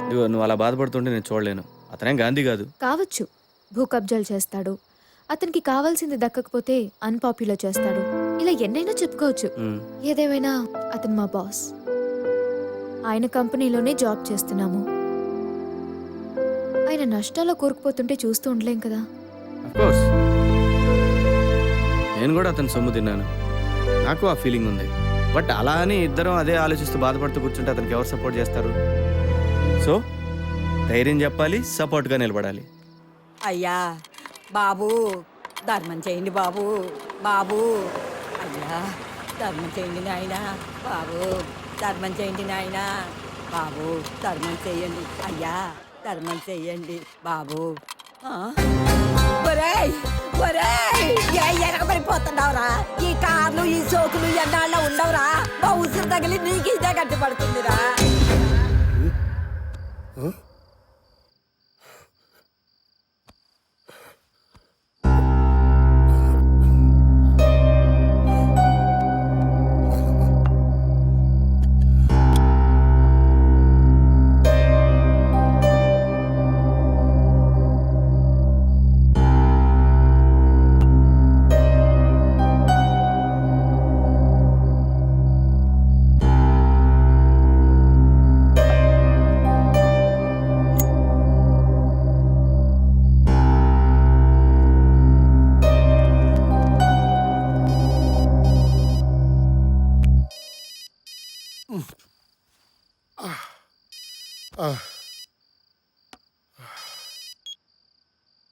ఇదిగో నువ్వు అలా బాధపడుతుంటే నేను చూడలేను. అతనేం గాంధీ కాదు. కావచ్చు, భూ కబ్జాలు చేస్తాడు, అతనికి కావాల్సింది దక్కకపోతే అన్పాపులర్ చేస్తాడు, ఇలా ఎన్నైనా చెప్పుకోవచ్చు. ఏదేమైనా అతను మా బాస్. ఆయన కంపెనీలోనే జాబ్ చేస్తున్నాము. ఆయన నష్టాల్లో కూరుకుపోతుంటే చూస్తూ ఉండలేం కదా. అఫ్కోర్స్ నేను కూడా అతని సొమ్ము తిన్నాను, నాకు ఆ ఫీలింగ్ ఉంది. బట్ అలా అని ఇద్దరం అదే ఆలోచిస్తూ బాధపడుతూ కూర్చుంటే అతనికి ఎవరు సపోర్ట్ చేస్తారు? సో ధైర్యం చెప్పాలి, సపోర్ట్గా నిలబడాలి. అయ్యా బాబు, ధర్మం చేయండి బాబు. బాబు అయ్యా, ధర్మం చేయండి నాయన. బాబు ధర్మం చేయండి నాయన. బాబు ధర్మం చేయండి అయ్యా, ధర్మం చేయండి బాబు. ఒరేయ్ ఒరేయ్, ఎనకబడిపోతున్నావురా. ఈ కార్లు ఈ సోకులు ఎన్నాళ్ళ ఉండవురా. మా ఉసిరు తగిలి నీకు ఇదే గట్టిపడుతుందిరా.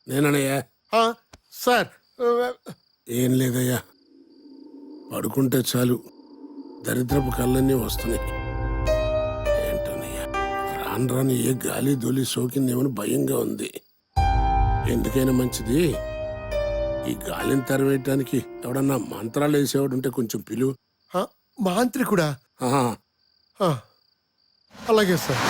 నేనయ్యా సార్. ఏం లేదయ్యా, పడుకుంటే చాలు దరిద్రపు కళ్ళన్నీ వస్తున్నాయి. ఏంటోనయ్యా, రాను రాను ఏ గాలి దొలి సోకిందేమని భయంగా ఉంది. ఎందుకైనా మంచిది, ఈ గాలిని తరివేయటానికి ఎవడన్నా మంత్రాలు వేసేవాడు ఉంటే కొంచెం పిలువు. మాంత్రికుడా? ఆహా. అలాగే సార్.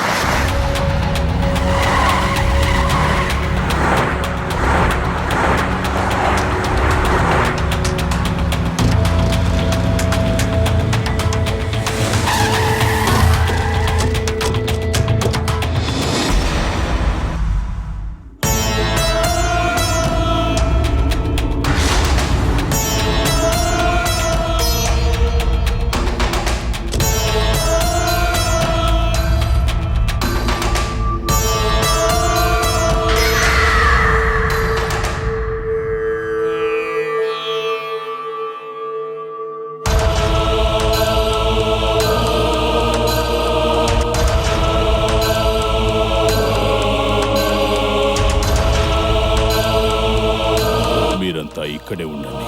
మీరంతా ఇక్కడే ఉండండి.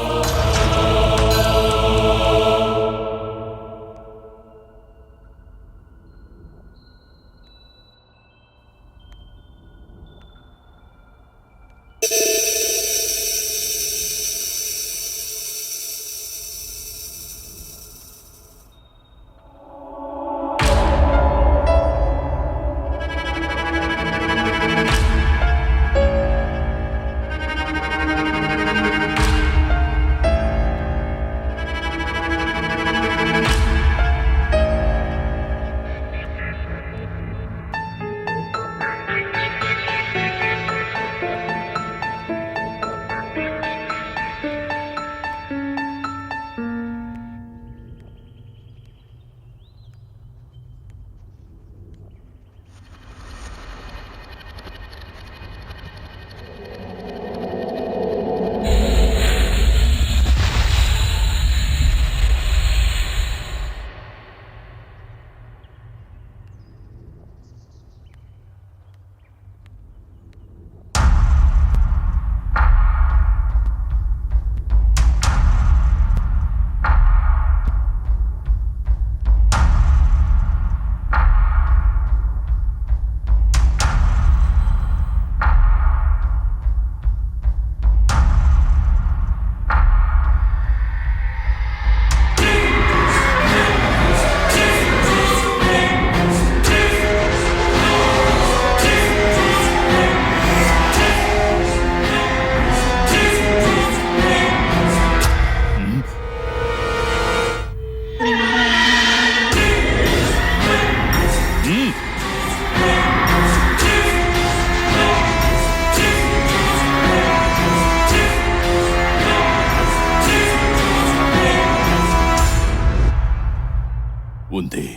ఉంది.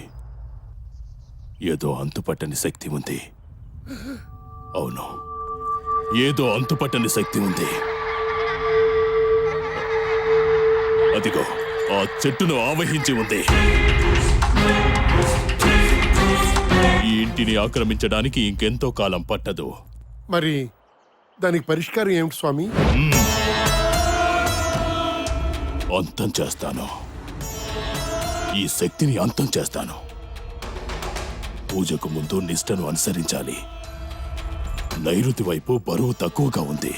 ఏదో అంతుపట్టని శక్తి ఉంది. అవును, ఏదో అంతుపట్టని శక్తి ఉంది. అదిగో ఆ చెట్టును ఆవహించి ఉంది. ఈ ఇంటిని ఆక్రమించడానికి ఇంకెంతో కాలం పట్టదు. మరి దానికి పరిష్కారం ఏమిటి స్వామి? అంతం చేస్తాను. ఈ శక్తిని అంతం చేస్తాను. పూజకు ముందు నిష్టను అనుసరించాలి. నైరుతి వైపు బరువు తక్కువగా ఉంది.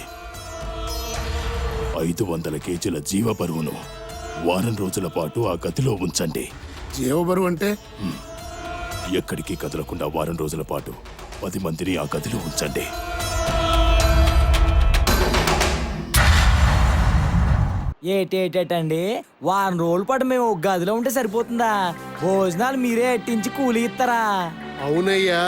500 కేజీల జీవ బరువును వారం రోజుల పాటు ఆ గదిలో ఉంచండి. జీవబరువు అంటే ఎక్కడికి కదలకుండా వారం రోజుల పాటు 10 మందిని ఆ గదిలో ఉంచండి. ఏటేటండి, వారం రోజుల పాటు మేము ఒక గదిలో ఉంటే సరిపోతుందా? భోజనాలు మీరే ఎట్టించి కూలి ఇస్తారా? అవునయ్యా,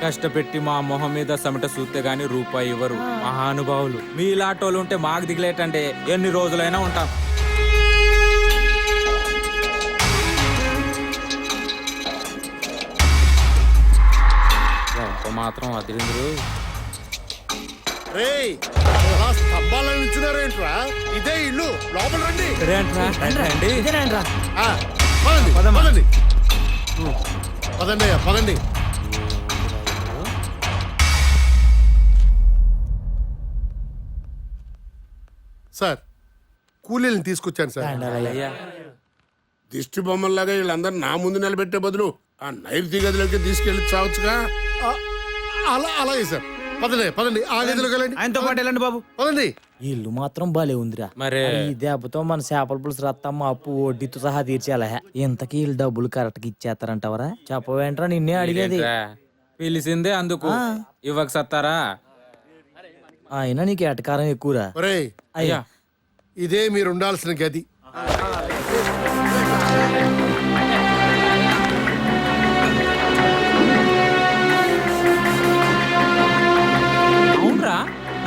కష్టపెట్టి మా మొహం మీద సమట సూతే గాని రూపాయి ఇవ్వరు మహానుభావులు. మీలాటోళ్ళు ఉంటే మాకు దిగలేటండి, ఎన్ని రోజులైనా ఉంటాం. ఎంత మాత్రం అదిరింద్రు. రేయ్ అలా స్తంభాలను నిల్చున్నారేంట్రా? ఇదే ఇల్లు, లోపల రండి. ఇదేనండ్రా. ఆ, పదండి పదండి పదండి అయ్యా, పదండి. సార్, కూలీలను తీసుకొచ్చాను సార్. దిష్టి బొమ్మల్లాగా వీళ్ళందరూ నా ముందు నిలబెట్టే బదులు ఆ నైరుతి గదిలోకి తీసుకెళ్ళి చావచ్చుగా. ఆ, అలాగే సార్. పదండి పదండి, ఆ గదిలోకి వెళ్ళండి. ఆయనతో పాటు వెళ్ళండి బాబు. పదండి. ఈ ఇల్లు మాత్రం భలే ఉందిరా. మరి ఈ దెబ్బతో మన చేపల పులుసు రత్తమ్మ అప్పు వడ్డీతో సహా తీర్చేయాల. ఇంతకీ వీళ్ళు డబ్బులు కరెక్ట్ గా ఇచ్చేస్తారంటావరా? చెప్పవేంట్రా, నిన్నే అడిగేది. ఏంట్రా? పిలిచిందే అందుకు, ఇవ్వక సత్తారా? అయినా నీకు ఎటకారం ఎక్కువరా. ఒరేయ్, అయ్యా ఇదే మీరు ఉండాల్సిన గది. అవునరా,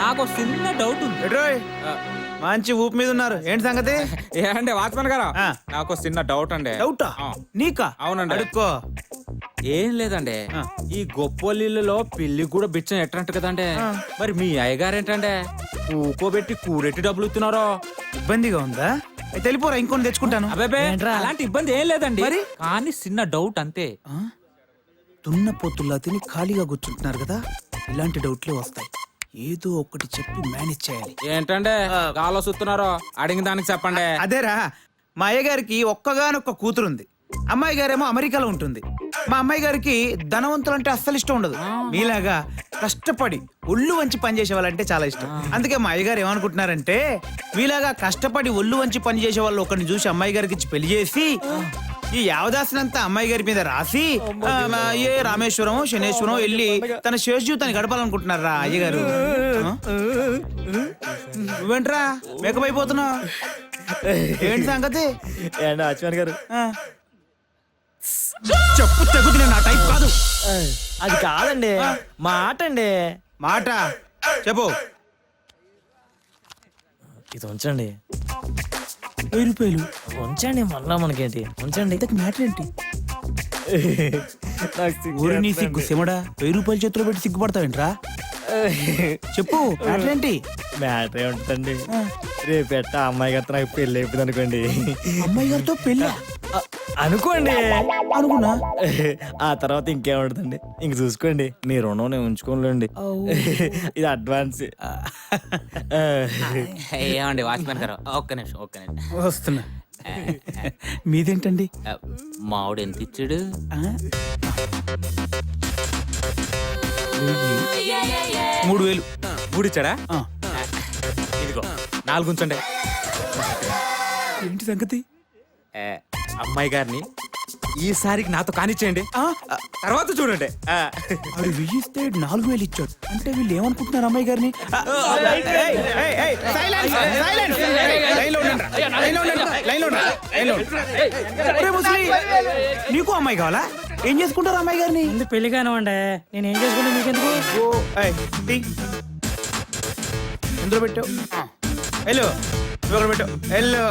నాకు ఒక చిన్న డౌట్ ఉంది. మంచి ఊపు మీద ఉన్నారు. ఏంటి సంగతి? ఏంటంటే వాచ్మెన్ గారా, నాకు ఒక చిన్న డౌట్ అండి. డౌటా? ఆ. నీకా? అవునండి. అడుక్కో. ఏం లేదండి, ఈ గొప్పోళ్ళలో పెళ్లి కూడా బిచ్చం ఎట్టంట కదండి. మరి మీ అయ్యగారు ఏంటంటే కూకోబెట్టి కూరెట్టి డబ్బులు ఇస్తున్నారో? ఇబ్బందిగా ఉందా? అయితే వెళ్ళిపోరా, ఇంకొని తెచ్చుకుంటాను. అబ్బాబే, ఏంట్రా? అలాంటి ఇబ్బంది ఏం లేదండి, కానీ చిన్న డౌట్ అంతే. దున్న పొత్తుల్లా తిని ఖాళీగా కూర్చుంటున్నారు కదా, ఇలాంటి డౌట్లే వస్తాయి. ఏదో ఒకటి చెప్పి మేనేజ్ చేయాలి. ఏంటంటే గాలో సుత్తున్నారో? అడిగిన దానికి చెప్పండి. అదేరా, మా అయ్యగారికి ఒక్కగానొక్క కూతురుంది. అమ్మాయి గారేమో అమెరికాలో ఉంటుంది. మా అమ్మాయి గారికి ధనవంతులంటే అస్సలు ఇష్టం ఉండదు. మీలాగా కష్టపడి ఒళ్ళు వంచి పనిచేసే వాళ్ళంటే చాలా ఇష్టం. అందుకే మా అయ్యగారు ఏమనుకుంటున్నారంటే, మీలాగా కష్టపడి ఒళ్ళు వంచి పనిచేసే వాళ్ళు ఒకరిని చూసి అమ్మాయి గారికి ఇచ్చి పెళ్లి చేసి ఈ యావదాసనంతా అమ్మాయి గారి మీద రాసి ఏ రామేశ్వరం శనేశ్వరం వెళ్ళి తన శేష జీవితాన్ని గడపాలనుకుంటున్నారా అయ్యగారు? నువ్వేంట్రా మేకప్ అయిపోతున్నావు? ఏంటి సంగతి? వాచ్మెన్ గారు, చెప్పు తెగుది, నా టైప్ కాదు. అది కాదండి, మాట అండి. మాట చెప్పు. ఇది ఉంచండి. 1000 రూపాయలు ఉంచండి, మళ్ళా మనకేంటి, ఉంచండి. మ్యాటర్ ఏంటి? నాకు ఊరి నీ సిగ్గు సిమడా, 1000 రూపాయలు చేతిలో పెట్టి సిగ్గుపడతావేంట్రా? చెప్పు, మ్యాటర్ ఏంటి? మ్యాటర్ ఏముంటుందండి, రేపెట్ట అమ్మాయి గారితో నాకు పెళ్లి అయిపోయింది అనుకోండి. అమ్మాయి గారితో పెళ్ళా? అనుకోండి. అనుకున్నా. ఆ తర్వాత ఇంకేముంటుందండి, ఇంక చూసుకోండి. మీ రుణం నేను ఉంచుకోలేండి. ఇది అడ్వాన్స్. ఏమండి వాచ్మెన్ గారు, ఒక్క నిమిషం. వస్తున్నా. మీదేంటండి? మావిడ ఎంత ఇచ్చాడు? 3000. మూడిచ్చాడా? ఇదిగో 4 ఉంచండి. ఏంటి సంగతి? అమ్మాయి గారిని ఈసారికి నాతో కానిచ్చేయండి, తర్వాత చూడండి. ఆడు 1000 ఇస్తే 4000 ఇచ్చాడు. అంటే వీళ్ళు ఏమనుకుంటున్నారు అమ్మాయి గారిని? నీకు అమ్మాయి కావాలా? ఏం చేసుకుంటారు అమ్మాయి గారిని? పెళ్లి కానివ్వండి, నేను ఏం చేసుకుంటే మీకెందుకు? ఎందులో పెట్టావు? వెళ్ళు, పెట్టావు. వెళ్ళు.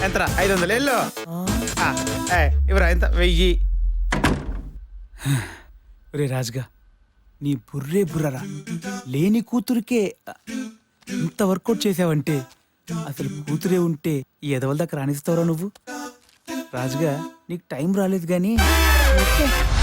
ఎంతరా? 500. వెళ్ళు. ఇవరా ఎంత 1000. రే రాజుగా నీ బుర్రే బుర్రరా, లేని కూతురికే ఇంత వర్కౌట్ చేసావంటే అసలు కూతురే ఉంటే ఈ ఎదవల దాకా రాణిస్తావురా నువ్వు. రాజుగా నీకు టైం రాలేదు కానీ